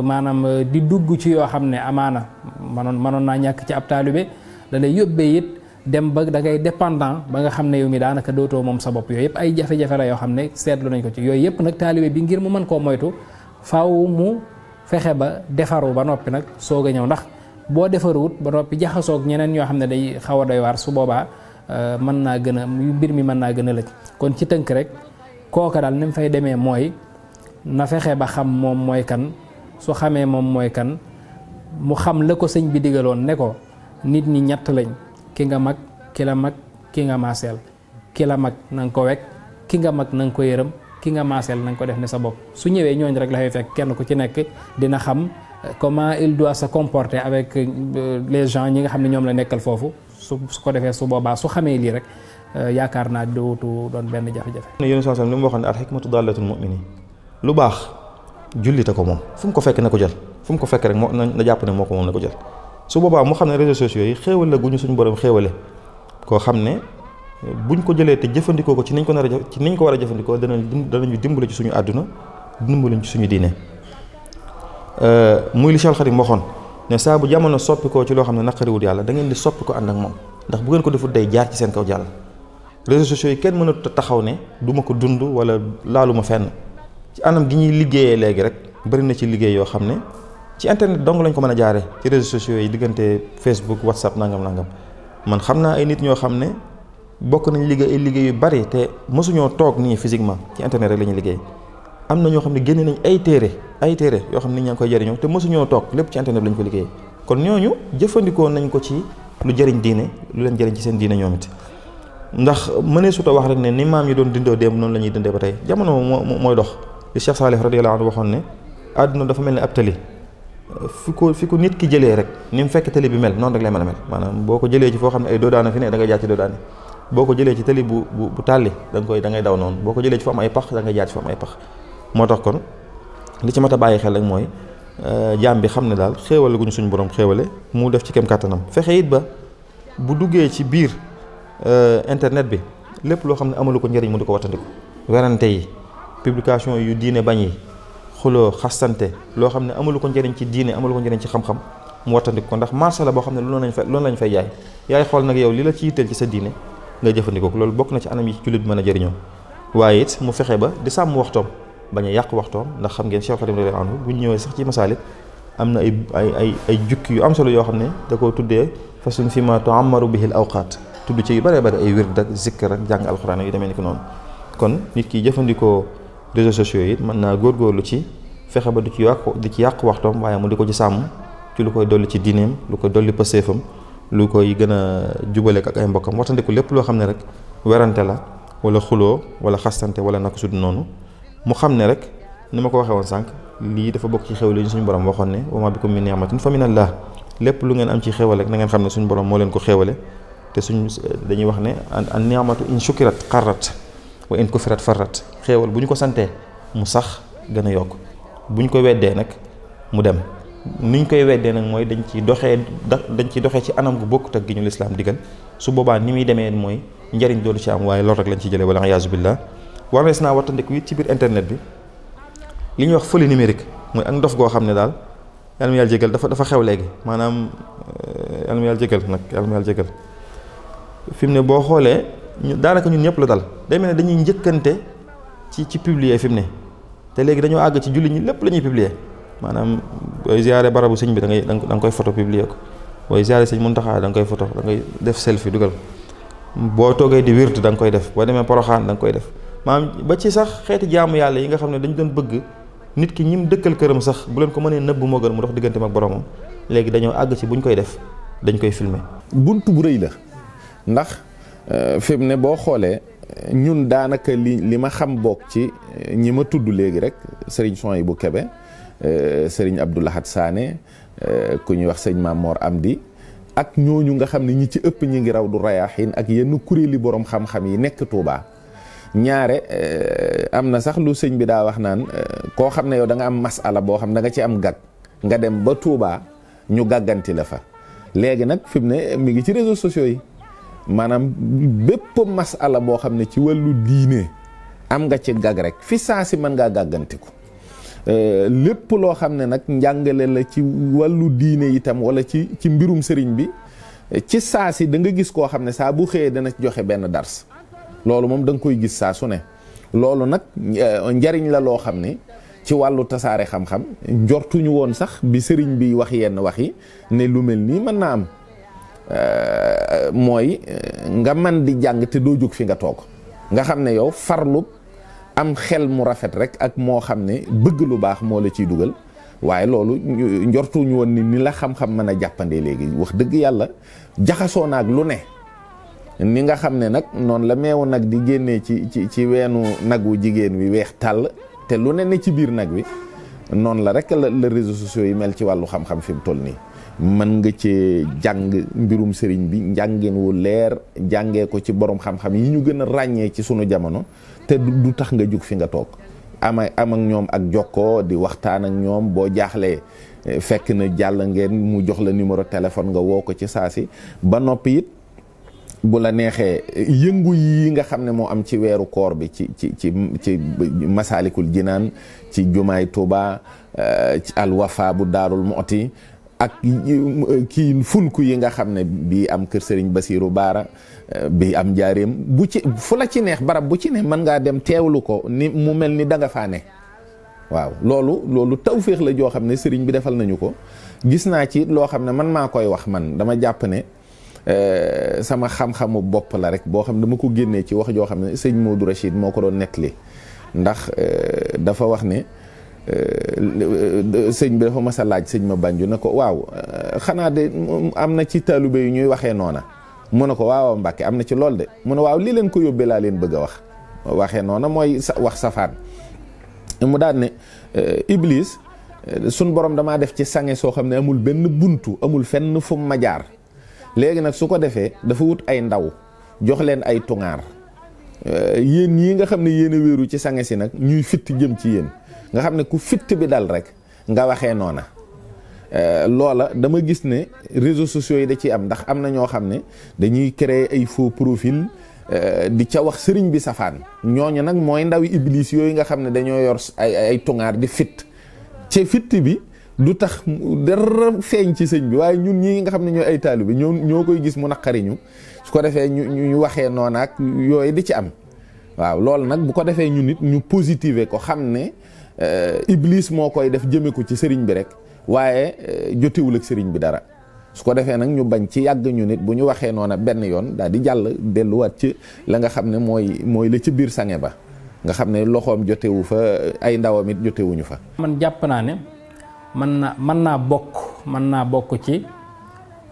maanaam di dugg ci yoo xam ne amaana mënoon naa ñàkk ci ab taalibe da lay yóbbee it dem ba da ngay dépendant ba nga xam ne yow mi daanaka dootoo moom sa bopp yooyu yëpp ay jafe-jafe la yoo xam ne seetlu nañ ko ci yooyu yëpp nag taalibe bi ngir mu mën koo moytu faaw mu fexe ba defaru ba noppi nag soog a ñëw ndax boo defaruwut ba noppi jaxasoog ñeneen ñoo xam ne day xaw a doy waar su boobaa mën naa gën a mbir mi mën naa gën a lëj kon ci tënk rek kooka daal ni mu fay demee mooy na fexe ba xam moom mooy kan su xamee moom mooy kan mu xam la ko sëñ bi digaloon ne ko nit ñi ñett lañ ki nga mag ki la mag ki nga maaseel ki la mag na nga ko wekk ki nga mag na nga ko yërëm ki nga maaseel na nga ko def ne sa bopp su ñëwee ñooñu rek la fay fekk kenn ku ci nekk dina xam comment il doit se comporter avec les gens ñi nga xam ne ñoom la nekkal foofu su ko defee su boobaa su xamee lii rek yaakaar naa dootu doon benn jafe-jafe. yéen saa li mu waxoon ne al hikmatu dallatul mu'minin lu baax jullite ko moom fu mu ko fekk na ko jël fu mu ko fekk rek moo na jàpp ne moo ko moom na ko jël su boobaa mu xam ne réseaux sociaux yi xéewal la guñu suñu borom xéewale koo xam ne buñ ko jëlee te jëfandikoo ko ci niñ ko war a jëfandikoo danañu dimbali ci suñu àdduna dimbali ci suñu diine muy li Cheikh Khadim waxoon ne saa bu jamono soppi ko ci loo xam ne naqariwul yàlla da ngeen di soppi ko ànd ak moom ndax bu ngeen ko defut day jaar ci seen kaw jàll réseaux sociaux yi kenn mënut a taxaw ne du ma ko dund wala laaluma fenn ci anam gi ñuy liggéeyee léegi rek bari na ci liggéey yoo xam ne ci internet dong lañ ko mën a jaaree ci réseaux sociaux yi diggante Facebook WhatsApp nangam man xam naa ay nit ñoo xam ne bokk nañ liggéey ay liggéey yu bari te mësuñoo toog nii physiquement ci internet rek la ñuy liggéey am na ñoo xam ne génne nañ ay téere yoo xam ne nit ñaa ngi koy jëriñoo te mësuñoo toog lépp ci internet lañ ko liggéey kon ñooñu jëfandikoo nañ ko ci lu jëriñ diine lu leen jëriñ ci seen diine ñoom it ndax mënee suta wax rek ne ni maam yi doon dindoo démb noonu la ñuy dindee ba tey jamono mooy dox li Cheikh Salih radiyallahu anhu waxoon ne àdduna dafa mel ne ab tali fi ko nit ki jëlee rek ni mu fekk tali bi mel noonu rek lay mën a mel maanaam boo ko jëlee ci foo xam ne ay doodaana fi ne da ngay jaar ci doodaani boo ko jëlee ci tali bu tàlli da ngay daw noonu boo ko jëlee ci fu am ay pax da ngay jaar ci fu am ay pax moo tax kon li ci mat a bàyyi xel rek mooy jaam bi xam ne daal xéewal guñu suñu borom xéewale mu def ci kem kàttanam fexe it ba bu duggee ci biir internet bi lépp loo xam ne amalu ko njëriñ mu di ko wattandiku werante yi publication yu diine bañ yi xuloo xastante loo xam ne amalu ko njëriñ ci diine amalu ko njëriñ ci xam-xam mu wattandiku ko ndax marché la boo xam ne loolu lañ fay jaay yaay xool nag yow li la ci yitteel ci sa diine nga jëfandikoo ko loolu bokk na ci anam yi ci jullit bi mën a jëriñoo waaye it mu fexe ba di sàmm waxtoom bañ a yàq waxtoom ndax xam ngeen Cheikh Khadim radiyallahu anhu bu ñu ñëwee sax ci masaalik am na ay jukki yu am solo yoo xam ne da koo tuddee fasun fi ma tu'ammaru bihi al-awqaat tudd ci yu bëree bëri ay wird ak zikkar ak jàng alxuraan yu demee ni ko noonu kon nit ki jëfandikoo réseaux sociaux yi mën naa góorgóorlu ci fexe ba di ci yàq waxtoom waaye mu di ko ci sàmm ci lu koy dolli ci diineem lu koy dolli pëseefam lu koy gën a jubale ak ay mbokkam waxtandiku lépp loo xam ne rek werante la wala xuloo wala xastante wala naka sudd noonu mu xam ne rek ni ma ko waxee woon sànq lii dafa bokk ci xéwal yi suñu borom waxoon ne wa maa bikum min ni'matin fa minallah lépp lu ngeen am ci xéwal rek na ngeen xam ne suñu borom moo leen ko xéwale te dañuy wax ne an ni'matu in shukirat qarrat wa in kufirat farrat xéewal bu ñu ko santee mu sax gën a yokk bu ñu ko weddee nag mu dem ni ñu koy weddee nag mooy dañ ciy doxee ci anam gu bokkut ak gi ñu lislaam digal su boobaa ni muy demee mooy njariñ doolu ci am waaye loolu rek lañ ci jëlee wala iyaazu billah war nees naa wattandiku it ci biir internet bi li ñuy wax folie numérique mooy ak ndof goo xam ne daal yàlla ma yàlla jégal dafa xew léegi maanaam yàlla ma yàlla jégal fi mu ne boo xoolee daanaka ñun ñëpp la dal day mel ne dañuy njëkkante ci publier fi mu ne te léegi dañoo àgg ci julli ñi lépp la ñuy publier maanaam booy ziare barabu sëñ bi da nga koy photo publier ko booy ziare sëñ Muntaxa da nga koy photo da ngay def selfie dugal boo toogee di wird da nga koy def boo demee Poroxaan da nga koy def maanaam ba ci sax xeeti jaamu yàlla yi nga xam ne dañ doon bëgg nit ki ñim dëkkal këram sax bu leen ko mënee nëbb moo gën mu dox digganteem ak boromam léegi dañoo àgg ci buñ koy def dañ koy filmer buntu bu rëy la ndax fi mu ne boo xoolee ñun daanaka li ma xam bokk ci ñi ma tudd léegi rek sëriñ Souhaïbou Kébé sëriñ Abdou Lahad Sané ku ñuy wax sëñ Mamor Amdi ak ñooñu nga xam ne ñi ci ëpp ñi ngi raw du rayaaxin ak yenn kuréeli borom xam-xam yi nekk Touba ñaare am na sax lu sëñ bi daa wax naan koo xam ne yow da nga am masala boo xam ne da nga ci am gag nga dem ba Touba ñu gàgganti la fa léegi nag fi mu ne mi ngi ci réseaux sociaux yi maanaam bépp masala boo xam ne ci wàllu diine am nga ci gag rek fi saa si mën ngaa gàggantiku lépp loo xam ne nag njàngale la ci wàllu diine itam wala ci mbirum sëriñ bi ci saa si da nga gis koo xam ne saa bu xëyee dana joxe benn dars loolu moom da nga koy gis saa su ne loolu nag njariñ la loo xam ne ci wàllu tasaare xam-xam njortuñu woon sax bi sëriñ bi wax yenn wax yi ne lu mel nii mën naa am mooy nga man di jàng te doo jóg fi nga toog nga xam ne yow farlu am xel mu rafet rek ak moo xam ne bëgg lu baax moo la ciy dugal waaye loolu njortuñu woon ni la xam-xam mën a jàppandee léegi wax dëgg yàlla jaxasoo naag lu ne ni nga xam ne nag noonu la meewu nag di génnee ci weenu nag wu jigéen wi weex tàll te lu ne ci biir nag wi noonu la rek la réseaux sociaux yi mel ci wàllu xam-xam fi mu toll nii mën nga cee jàng mbirum sëriñ bi njàngeen wu leer jàngee ko ci borom xam-xam yi ñu gën a ràññee ci sunu jamono te du tax nga jug fi nga toog am ak ñoom ak jokkoo di waxtaan ak ñoom boo jaaxlee fekk na jàll ngeen mu jox la numéro téléphone nga woo ko ci saa si ba noppi it bu la neexee yëngu yi nga xam ne moo am ci weeru koor bi ci Masaalikul Jinaan ci jumaay Tuuba ci Alwafa bu Daarul Mu'ti ak kii funku yi nga xam ne bii am kër Sëriñ Basiiru Baara bi am Njaaréem bu ci fu la ci neex barab bu ci ne mën ngaa dem teewlu ko ni mu mel ni da nga faa ne waaw loolu tawféex la joo xam ne sëriñ bi defal nañu ko gis naa ci loo xam ne man maa koy wax man dama jàpp ne sama xam-xamu bopp la rek boo xam ne dama ko génnee ci wax joo xam ne sëñ Modou Rachid moo ko doon nettali ndax dafa wax ne sëñ bi dafa mas a laaj sëñ ma bànju na ko waaw xanaa de am na ci taalibe yu ñuy waxee noona mu ne ko waaw Mbàkke am na ci lool de mu ne waaw li leen ko yóbbee laa leen bëgg a wax waxee noona mooy wax safaan mu daan ne Iblis sun borom damaa def ci sange soo xam ne amul benn buntu amul fenn fu ma jaar léegi nag su ko defee dafa wut ay ndaw jox leen ay tungaar yéen ñii nga xam ne yéen a wéeru ci sange si nag ñuy fitt jëm ci yéen nga xam ne ku fitt bi dal rek nga waxee noona loola dama gis ne réseaux sociaux yi da ciy am ndax am na ñoo xam ne dañuy créer ay faux profil di ca wax sëriñ bi safaan ñooñu nag mooy ndawi iblis yooyu nga xam ne dañoo yor ay tungaar di fitt ci fitt bi du tax dara feeñ ci sëñ bi waaye ñun ñi nga xam ne ñooy ay taalibe bi ñoo koy gis mu naqariñu su ko defee ñu waxee noona ak yooyu di ci am waaw loolu nag bu ko defee ñu nit ñu positiver ko xam ne iblis moo koy def jëme ko ci sëriñ bi rek waaye jotewul ak sëriñ bi dara su ko defee nag ñu bañ ci yàgg ñu nit bu ñu waxee noona benn yoon daal di jàll delluwaat ci la nga xam ne mooy la ci biir sange ba nga xam ne loxoom jotewu fa ay ndawam it jotewuñu fa. man jàpp naa ne mën naa bokk ci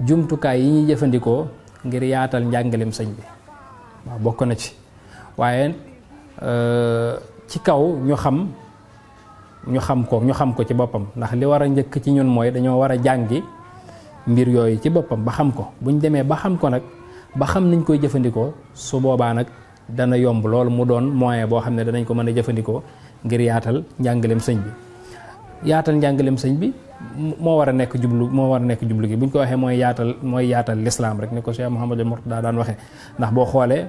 jumtukaay yi ñuy jëfandikoo ngir yaatal njàngaleem sëñ bi waaw bokk na ci waaye ci kaw ñu xam ko ci boppam ndax li war a njëkk ci ñun mooy dañoo war a jàngi mbir yooyu ci boppam ba xam ko buñ demee ba xam ko nag ba xam niñ koy jëfandikoo su boobaa nag dana yomb loolu mu doon moyen boo xam ne danañ ko mën a jëfandikoo ngir yaatal njàngaleem sëñ bi yaatal njàngaleem sëñ bi moo war a nekk jublu gi buñ ko waxee mooy yaatal lislaam rek ni ko Cheikh Mouhamadou Mourtada daan waxee ndax boo xoolee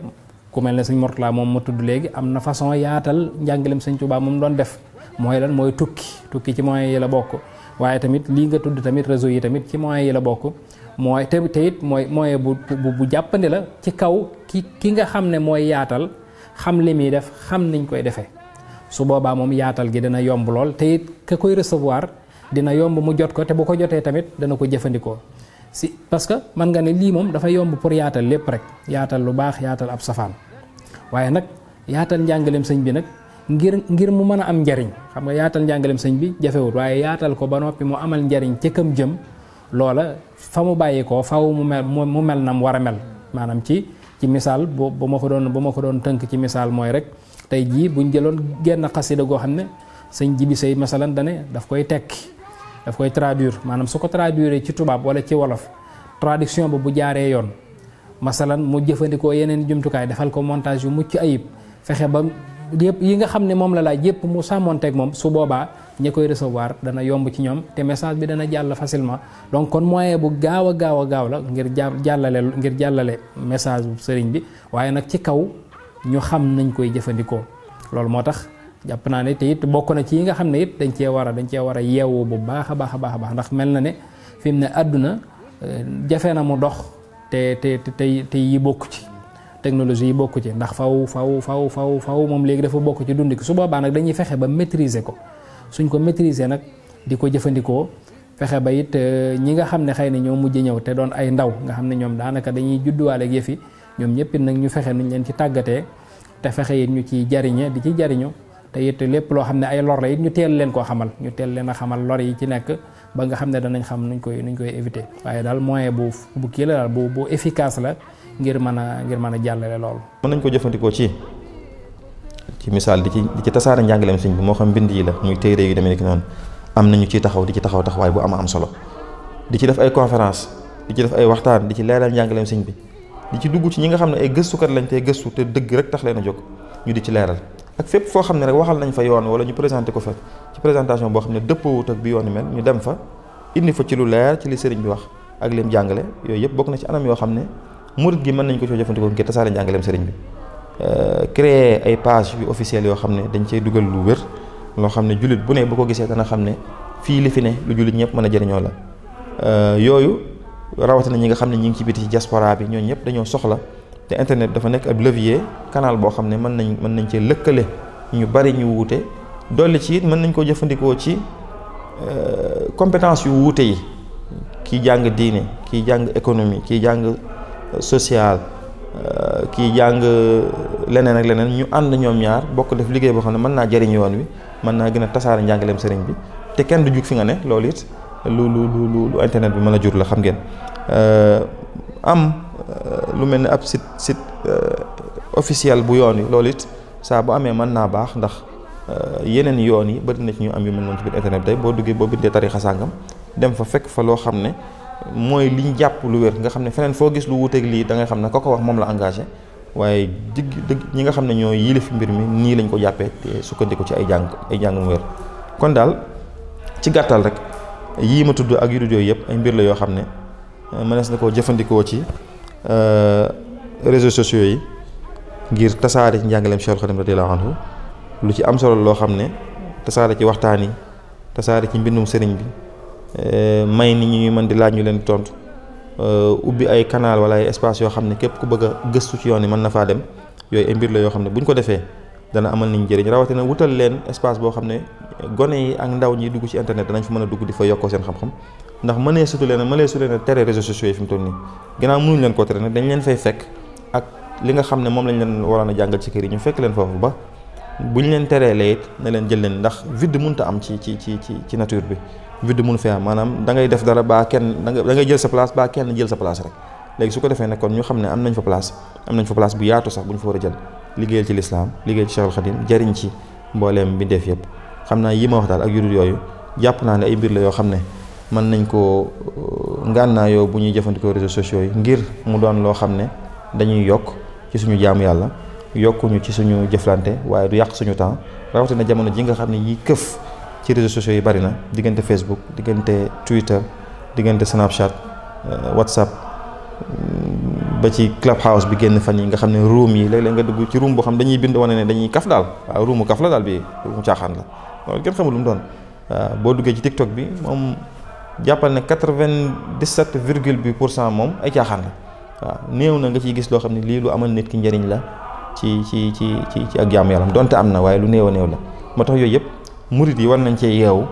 ku mel ne sëñ Mourtada moom ma tudd léegi am na façon yaatal njàngaleem sëñ Tuubaa moom doon def mooy lan mooy tukki ci moyens yi la bokk waaye tamit lii nga tudd tamit réseau yi tamit ci moyens yi la bokk mooy te it mooy moyen bu jàppandi la ci kaw ki nga xam ne mooy yaatal xam li muy def xam niñ koy defee su boobaa moom yaatal gi dina yomb lool te it ka koy recevoir dina yomb mu jot ko te bu ko jotee tamit dana ko jëfandikoo parce que mën nga ne lii moom dafa yomb pour yaatal lépp rek yaatal lu baax yaatal ab safaan waaye nag yaatal njàngaleem sëñ bi nag ngir mu mën a am njariñ xam nga yaatal njàngaleem sëñ bi jafewut waaye yaatal ko ba noppi mu amal njariñ ca kam jëm loola fa mu bàyyi ko faw mu mel na mu war a mel maanaam ci misaal bu ma ko doon tënk ci misaal mooy rek tey jii buñ jëloon genn xasida goo xam ne sëñ Jibi Sey masalan dane daf koy tekki daf koy traduire maanaam su ko traduire ci tubaab wala ci wolof traduction ba bu jaaree yoon masalan mu jëfandikoo yeneen jumtukaay defal ko montage yu mucc ayib fexe ba yëpp yi nga xam ne moom la laaj yëpp mu sàmmonteeg moom su boobaa ñi koy recevoir dana yomb ci ñoom te message bi dana jàll facilement. donc kon moyen bu gaaw a gaaw la ngir jàllale message bu sëriñ bi waaye nag ci kaw ñu xam nañ koy jëfandikoo. loolu moo tax jàpp naa ne te it bokk na ci yi nga xam ne it dañ cee war a yeewu bu baax a baax ndax mel na ne fi mu ne àdduna jafe na mu dox te yi bokku ci. technologie yi bokku ci ndax faw moom léegi dafa bokk ci dund ki su boobaa nag dañuy fexe ba maîtriser ko suñ ko maîtriser nag di ko jëfandikoo fexe ba it ñi nga xam ne xëy na ñoo mujj ñëw te doon ay ndaw nga xam ne ñoom daanaka dañuy judduwaale ak yëf yi ñoom ñëpp it nag ñu fexe nuñ leen ci tàggatee te fexe it ñu ci jariñe di ci jariñu te it lépp loo xam ne ay lor la it ñu teel leen koo xamal ñu teel leen a xamal lor yi ci nekk ba nga xam ne danañ xam nuñ koy éviter waaye daal moyen bu kii la daal bu efficace la ngir mën a jàllale loolu. mën nañ ko jëfandikoo ci misaal di ci tasaare njàngaleem sëñ bi moo xam mbind yi la muy téere yu demee ni ki noonu am nañu ciy taxaw di ci taxaw taxawaay bu am solo di ci def ay conférence di ci def ay waxtaan di ci leeral njàngaleem sëñ bi di ci dugg ci ñi nga xam ne ay gëstukat lañ tey gëstu te dëgg rek tax leen a jóg ñu di ci leeral ak fépp foo xam ne rek waxal nañ fa yoon wala ñu présenté ko fa ci présentation boo xam ne dëppoowut ak bi yoon mel ñu dem fa indi fa ci lu leer ci li sëriñ bi wax ak lim jàngale yooyu yëpp bokk na ci anam yoo xam ne murid gi mën nañ ko coo jëfandikoo ngir tasaare njàngaleem sëriñ bi créer ay page yu officielles yoo xam ne dañ cey dugal lu wér loo xam ne jullit bu ne bu ko gisee dana xam ne fii li fi ne lu jullit ñëpp mën a jëriñoo la yooyu rawatina ñi nga xam ne ñi ngi ci biti ci diaspora bi ñooñu ñëpp dañoo soxla te internet dafa nekk ab levier canal boo xam ne mën nañ cee lëkkale ñu bari ñu wuute dolli ci it mën nañ koo jëfandikoo ci compétence yu wuute yi kii jàng diine kii jàng économie kii jàng social kii jàng leneen ak leneen ñu ànd ñoom ñaar bokk def liggéey boo xam ne mën naa jëriñ yoon wi mën naa gën a tasaare njàngaleem sëriñ bi te kenn du jug fi nga ne loolu it lu internet bi mën a jur la xam ngeen am lu mel ne ab site officiel bu yoon wi loolu it saa bu amee mën naa baax ndax yeneen yoon yi bari na ci ñu am yu mel noonu ci biir internet bi tey boo duggee boo bindee tarixa sàngam dem fa fekk fa loo xam ne mooy liñ jàpp lu wér nga xam ne feneen foo gis lu wuuteeg lii da ngay xam ne ko wax moom la engagé waaye dëgg ñi nga xam ne ñoo yilif mbir mi nii lañ ko jàppee te sukkandiku ci ay jàng mu wér kon daal ci gàttal rek yii ma tudd ak yu dul yooyu yëpp ay mbir la yoo xam ne mënees na koo jëfandikoo ci réseaux sociaux yi ngir tasaare ci njàngaleem Cheikhul Khadim radiyallahu anhu lu ci am solo loo xam ne tasaare ci waxtaan yi tasaare ci mbindum sëriñ bi may nit ñi mën di laaj ñu leen di tontu ubbi ay canal wala ay espace yoo xam ne képp ku bëgg a gëstu ci yoon yi mën na faa dem yooyu ay mbir la yoo xam ne buñ ko defee dana amal nit ñi njëriñ rawatina wutal leen espace boo xam ne gone yi ak ndaw ñi dugg ci internet danañ fa mën a dugg di fa yokkoo seen xam-xam ndax mënee su leen a tere réseaux sociaux yi fi mu toll nii ginnaaw mënuñ leen koo tere nag dañ leen fay fekk ak li nga xam ne moom lañ leen waroon a jàngal ci kër yi ñu fekk leen foofu ba buñ leen teree la it na leen jël leen ndax vide mënut a am ci nature bi vide mënu fee am maanaam da ngay def dara baa kenn da ngay jël sa place baa kenn jël sa place rek léegi su ko defee nag kon ñu xam ne am nañ fa place bu yaatu sax bu ñu fa war a jël liggéeyal ci lislaam liggéeyal ci Cheikhul Khadim jariñ ci mbooleem mbindeef yëpp xam naa yi ma wax daal ak yudul yooyu jàpp naa ne ay mbir la yoo xam ne mën nañ koo ngànnaayoo bu ñuy jëfandikoo réseaux sociaux yi ngir mu doon loo xam ne dañuy yokk ci suñu jaamu yàlla yokkuñu ci suñu jëflante waaye du yàq suñu temps rawatina jamono ji nga xam ne yi këf ci réseaux sociaux yi bari na diggante Facebook diggante Twitter diggante Snapchat WhatsApp ba ci Clubhouse bi génn fan yi nga xam ne room yi léeg-léeg nga dugg ci room boo xam dañuy bind wane ne dañuy kaf daal waaw roomu kaf la daal bi roomu caaxaan la loolu kenn xamul lu mu doon waaw boo duggee ci TikTok bi moom jàppal ne 97,% moom ay caaxaan la waaw néew na nga ciy gis loo xam ne lii lu amal nit ki njëriñ la ci ak jaamu yàlla donte am na waaye lu néew a néew la moo tax yooyu yëpp murid yi war nañ cee yeewu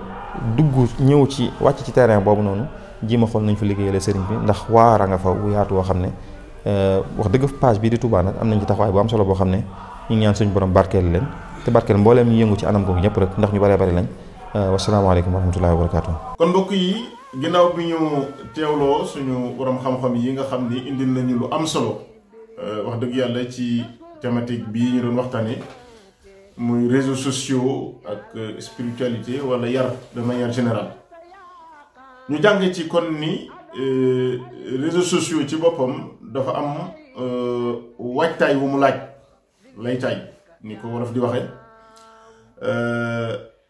dugg ñëw ci wàcc ci terrain boobu noonu jiima xool nañ fa liggéeyale sëriñ bi ndax waara nga fa wu yaatu woo xam ne wax dëgg page bii di Touba nag am nañ ci taxawaay bu am solo boo xam ne ñu ngi ñaan suñu borom barkeel leen te barkeel mbooleem ñu yëngu ci anam googu ñëpp rek ndax ñu bëree bëri lañ wasalaamaaleykum wa rahmatullahi wa barakaatu. kon mbokk yi ginnaaw bi ñu teewloo suñu borom xam-xam yi nga xam ni indil nañu lu am solo wax dëgg yàlla ci thématique bii ñu doon waxtaanee muy réseaux sociaux ak spiritualité wala yar de manière générale ñu jànge ci kon ni réseaux sociaux ci boppam dafa am waajtaay wu mu laaj laytaay ni ko wolof di waxee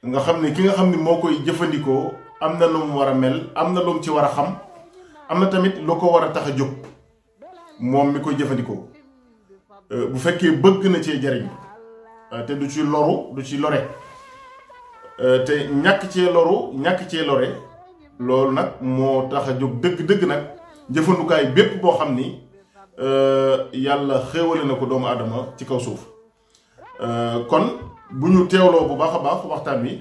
nga xam ne ki nga xam ne moo koy jëfandikoo am na lu mu war a mel am na lu mu ci war a xam am na tamit lu ko war a tax a jóg moom mi koy jëfandikoo bu fekkee bëgg na cee jariñ te du ci loru du ci lore te ñàkk cee loru ñàkk cee lore loolu nag moo tax a jóg dëgg-dëgg nag jëfandukaay bépp boo xam ni yàlla xéewale na ko doomu aadama ci kaw suuf kon bu ñu teewloo bu baax a baax waxtaan wi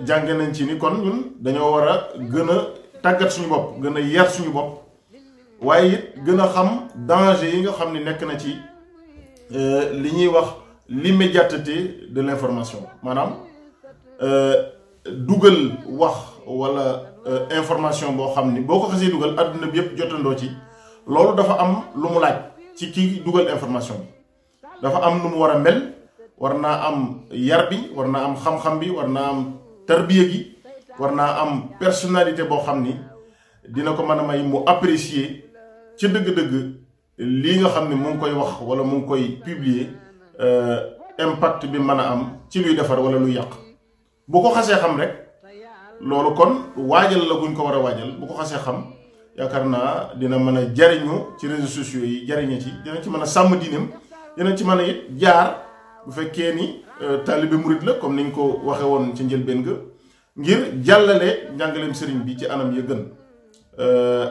jànge nañ ci ni kon ñun dañoo war a gën a tàggat suñu bopp gën a yar suñu bopp waaye it gën a xam danger yi nga xam ni nekk na ci li ñuy wax l'immédiateté de l'information maanaam dugal wax wala information boo xam ni boo ko xasee dugal adduna bi yëpp jotandoo ci loolu dafa am lu mu laaj ci kii dugal information bi dafa am nu mu war a mel war naa am yar bi war naa am xam-xam bi war naa am tarbiya gi war naa am personnalité boo xam ni dina ko mën a may mu apprécier ci dëgg-dëgg lii nga xam ne mu ngi koy wax wala mu ngi koy publier impact bi mën a am ci luy defar wala luy yàq bu ko xasee xam rek loolu kon waajal la guñ ko war a waajal bu ko xasee xam yaakaar naa dina mën a jariñu ci réseaux sociaux yi jariñe ci dina ci mën a sàmm diineem dina ci mën a it jaar bu fekkee ni taalibe murid la comme niñ ko waxe woon ci njëlbéen ga ngir jàllale njàngaleem sëriñ bi ci anam ya gën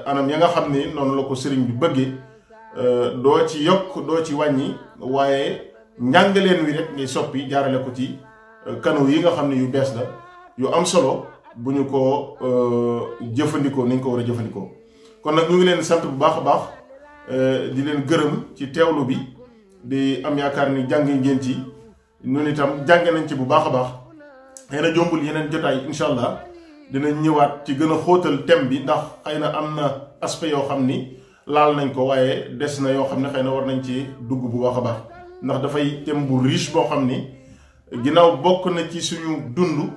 anam ya nga xam ni noonu la ko sëriñ bi bëggee doo ci yokk doo ci wàññi waaye njàngaleen wi rek ngay soppi jaarale ko ci canaux yi nga xam ne yu bees la yu am solo bu ñu ko jëfandikoo ni ñu ko war a jëfandikoo kon nag ñu ngi leen sant bu baax a baax di leen gërëm ci teewlu bi di am yaakaar ni jàng ngeen ci ñun itam jàng nañ ci bu baax a baax xëy na jombul yeneen jotaay incha allah dinañ ñëwaat ci gën a xóotal thème bi ndax xëy na am na aspect yoo xam ni laal nañ ko waaye des na yoo xam ne xëy na war nañ ci dugg bu baax a baax ndax dafay thème bu riche boo xam ni ginnaaw bokk na ci suñu dund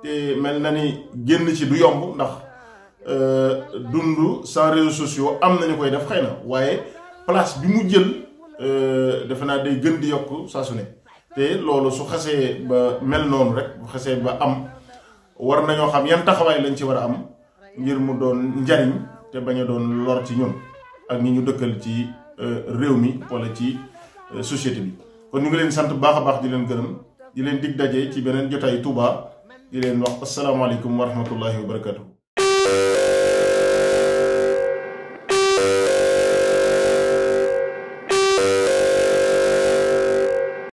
te mel na ni génn ci du yomb ndax dund sans réseaux sociaux am nañu koy def xëy na waaye place bi mu jël defe naa day gën di yokk saa su ne te loolu su xasee ba mel noonu rek bu xasee ba am war nañoo xam yan taxawaay lañ ci war a am ngir mu doon njariñ te bañ a doon lor ci ñun ak ñi ñu dëkkal ci réew mi wala ci société bi kon ñu ngi leen sant bu baax a baax di leen gërëm di leen dig daje ci beneen jotaayu Touba di leen wax asalaamaaleykum wa rahmatullahi wa barakatuh